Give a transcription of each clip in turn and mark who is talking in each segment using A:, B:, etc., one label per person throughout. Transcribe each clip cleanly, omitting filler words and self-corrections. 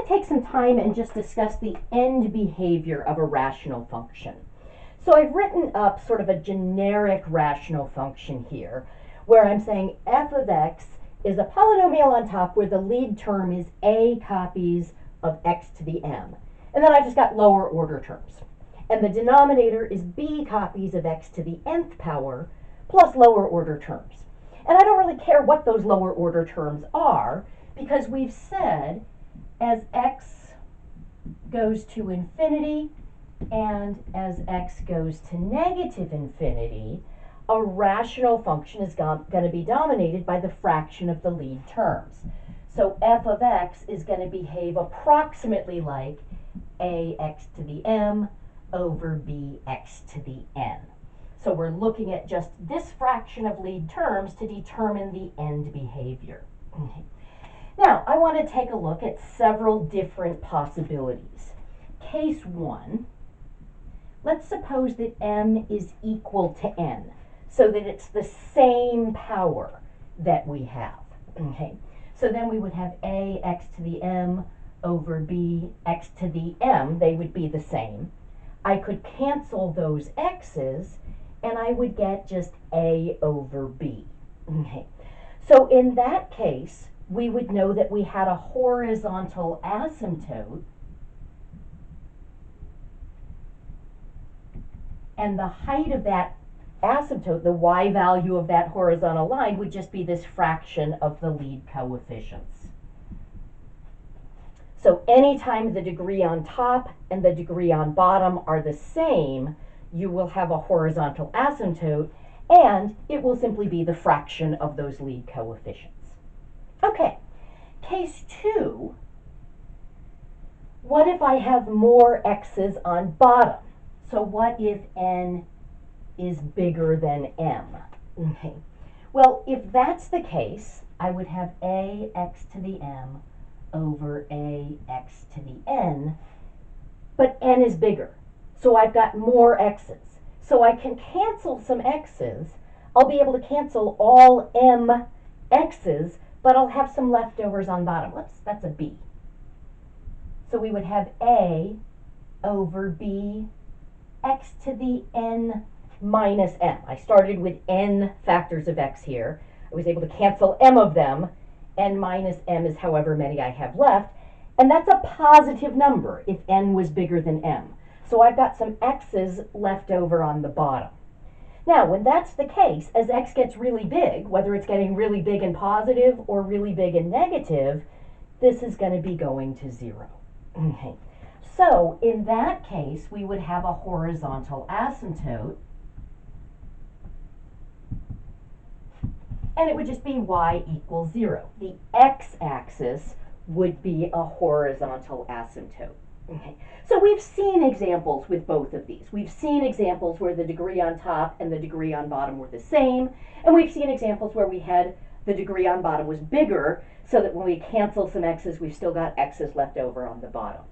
A: to take some time and just discuss the end behavior of a rational function. So I've written up sort of a generic rational function here, where I'm saying f of x is a polynomial on top where the lead term is a copies of x to the m. And then I just got lower order terms. And the denominator is b copies of x to the nth power plus lower order terms. And I don't really care what those lower order terms are, because we've said as x goes to infinity and as x goes to negative infinity, a rational function is going to be dominated by the fraction of the lead terms. So f of x is going to behave approximately like ax to the m over bx to the n. So we're looking at just this fraction of lead terms to determine the end behavior. Okay. Now, I want to take a look at several different possibilities. Case 1, let's suppose that m is equal to n, so that it's the same power that we have. Okay. So then we would have ax to the m over bx to the m. They would be the same. I could cancel those x's, and I would get just a over b. Okay. So in that case, we would know that we had a horizontal asymptote, and the height of that asymptote, the y value of that horizontal line, would just be this fraction of the lead coefficients. So anytime the degree on top and the degree on bottom are the same, you will have a horizontal asymptote, and it will simply be the fraction of those lead coefficients. Okay, case 2, what if I have more x's on bottom? So what if n is bigger than m? Okay. Well, if that's the case, I would have ax to the m over ax to the n, but n is bigger. So I've got more x's. So I can cancel some x's. I'll be able to cancel all m x's, but I'll have some leftovers on bottom. That's a b. So we would have a over b x to the n minus m. I started with n factors of x here. I was able to cancel m of them. N minus m is however many I have left. And that's a positive number if n was bigger than m. So I've got some x's left over on the bottom. Now, when that's the case, as x gets really big, whether it's getting really big and positive or really big and negative, this is going to be going to 0. Okay. So in that case, we would have a horizontal asymptote, and it would just be y equals 0. The x-axis would be a horizontal asymptote. Okay. So we've seen examples with both of these. We've seen examples where the degree on top and the degree on bottom were the same, and we've seen examples where we had the degree on bottom was bigger, so that when we cancel some x's, we've still got x's left over on the bottom.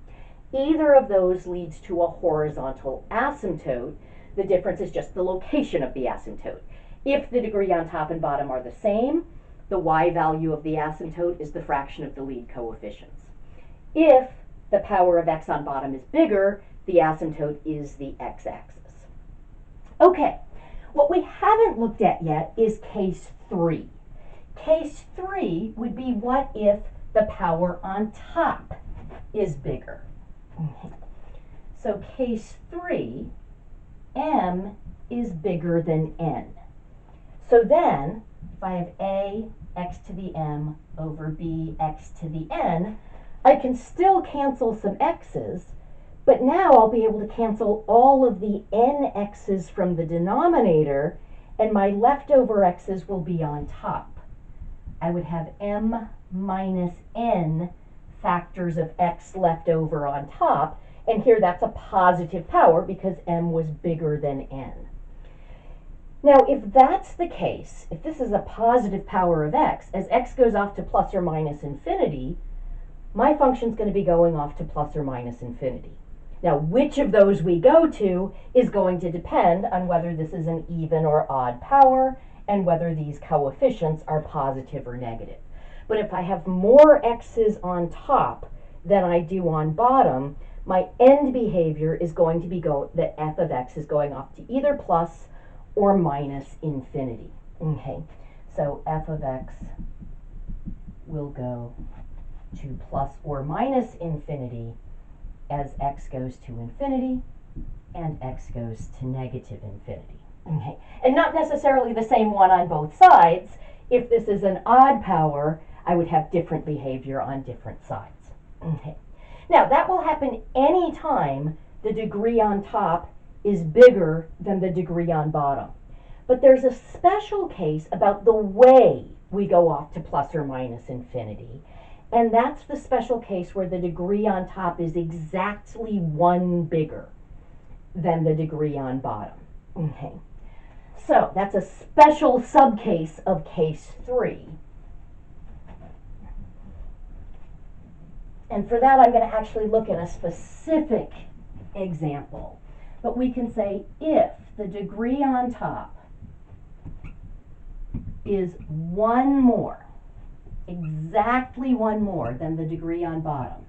A: Either of those leads to a horizontal asymptote. The difference is just the location of the asymptote. If the degree on top and bottom are the same, the y value of the asymptote is the fraction of the lead coefficients. If the power of x on bottom is bigger, the asymptote is the x-axis. Okay, what we haven't looked at yet is case 3. Case 3 would be what if the power on top is bigger. Okay. So case 3, m is bigger than n. So then, if I have a x to the m over b x to the n, I can still cancel some x's, but now I'll be able to cancel all of the n x's from the denominator, and my leftover x's will be on top. I would have m minus n factors of x left over on top, and here that's a positive power because m was bigger than n. Now, if that's the case, if this is a positive power of x, as x goes off to plus or minus infinity, my function's going to be going off to plus or minus infinity. Now, which of those we go to is going to depend on whether this is an even or odd power and whether these coefficients are positive or negative. But if I have more x's on top than I do on bottom, my end behavior is going to be that f of x is going off to either plus or minus infinity. Okay, so f of x will go to plus or minus infinity as x goes to infinity and x goes to negative infinity. Okay, and not necessarily the same one on both sides. If this is an odd power, I would have different behavior on different sides. Okay. Now, that will happen any time the degree on top is bigger than the degree on bottom. But there's a special case about the way we go off to plus or minus infinity. And that's the special case where the degree on top is exactly 1 bigger than the degree on bottom. Okay. So that's a special subcase of case 3. And for that, I'm going to actually look at a specific example. But we can say if the degree on top is 1 more, exactly 1 more than the degree on bottom,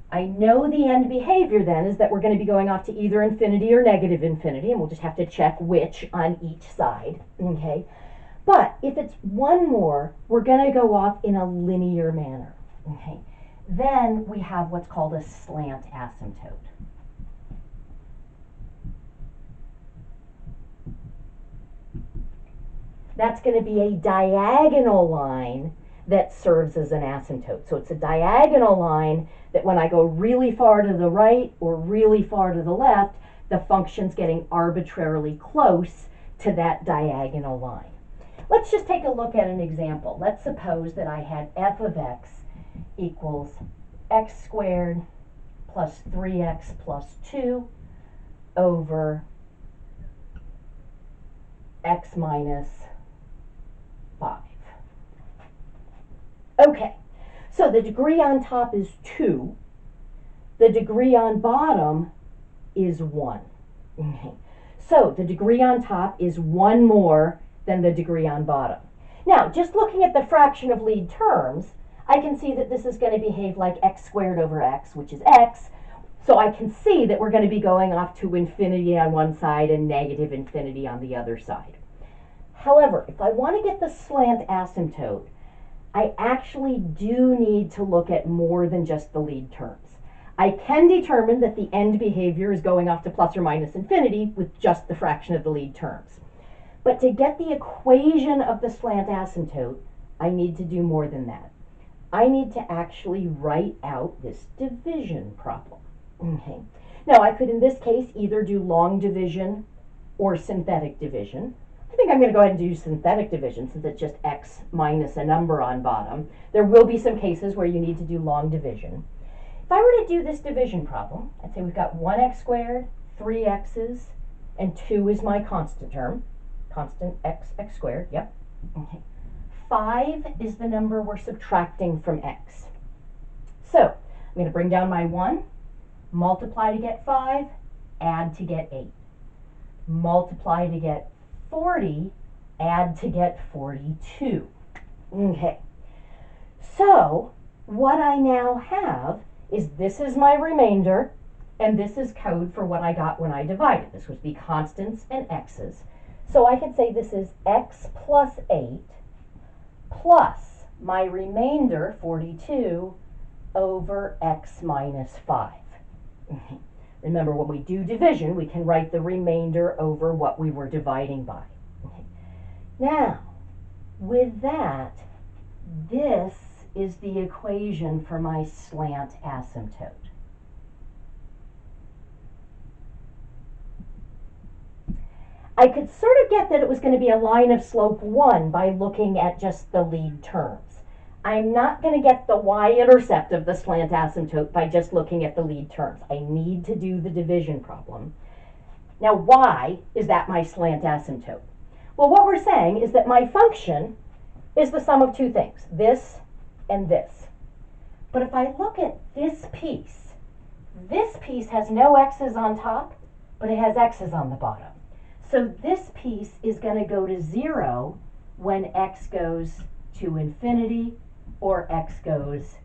A: I know the end behavior then is that we're going to be going off to either infinity or negative infinity, and we'll just have to check which on each side, okay? But if it's 1 more, we're going to go off in a linear manner, okay? Then we have what's called a slant asymptote. That's going to be a diagonal line that serves as an asymptote. So it's a diagonal line that when I go really far to the right or really far to the left, the function's getting arbitrarily close to that diagonal line. Let's just take a look at an example. Let's suppose that I had f of x equals x squared plus 3x plus 2 over x minus 5. Okay, so the degree on top is 2. The degree on bottom is 1. Okay. So the degree on top is 1 more than the degree on bottom. Now, just looking at the fraction of lead terms, I can see that this is going to behave like x squared over x, which is x. So I can see that we're going to be going off to infinity on one side and negative infinity on the other side. However, if I want to get the slant asymptote, I actually do need to look at more than just the lead terms. I can determine that the end behavior is going off to plus or minus infinity with just the fraction of the lead terms. But to get the equation of the slant asymptote, I need to do more than that. I need to actually write out this division problem. Okay. Now, I could, in this case, either do long division or synthetic division. I think I'm going to go ahead and do synthetic division since it's just x minus a number on bottom. There will be some cases where you need to do long division. If I were to do this division problem, I'd say we've got 1x squared, 3 x's, and 2 is my constant term. Constant x squared, yep. Okay. 5 is the number we're subtracting from x. So I'm going to bring down my 1, multiply to get 5, add to get 8. Multiply to get 40, add to get 42. Okay. So what I now have is this is my remainder, and this is code for what I got when I divided. This would be constants and x's. So I could say this is x plus 8 plus my remainder, 42, over x minus 5. Remember, when we do division, we can write the remainder over what we were dividing by. Now, with that, this is the equation for my slant asymptote. I could sort of get that it was going to be a line of slope 1 by looking at just the lead terms. I'm not going to get the y-intercept of the slant asymptote by just looking at the lead terms. I need to do the division problem. Now, why is that my slant asymptote? Well, what we're saying is that my function is the sum of two things, this and this. But if I look at this piece has no x's on top, but it has x's on the bottom. So this piece is going to go to 0 when x goes to infinity or x goes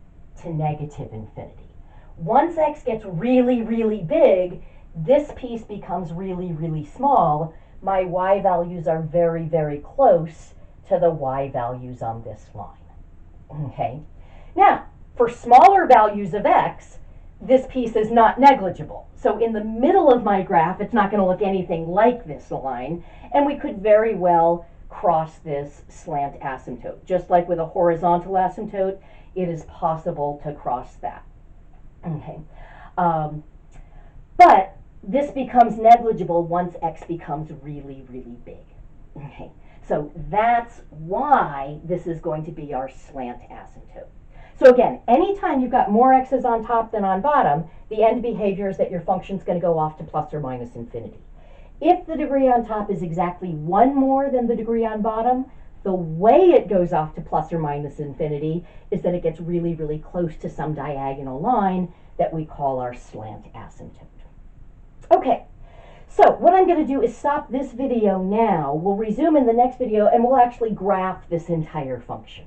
A: to negative infinity. Once x gets really, really big, this piece becomes really, really small. My y values are very, very close to the y values on this line. Okay? Now, for smaller values of x, this piece is not negligible. So in the middle of my graph, it's not going to look anything like this line, and we could very well cross this slant asymptote. Just like with a horizontal asymptote, it is possible to cross that. Okay, but this becomes negligible once x becomes really, really big. Okay, so that's why this is going to be our slant asymptote. So again, anytime you've got more x's on top than on bottom, the end behavior is that your function's going to go off to plus or minus infinity. If the degree on top is exactly one more than the degree on bottom, the way it goes off to plus or minus infinity is that it gets really, really close to some diagonal line that we call our slant asymptote. Okay, so what I'm going to do is stop this video now. We'll resume in the next video and we'll actually graph this entire function.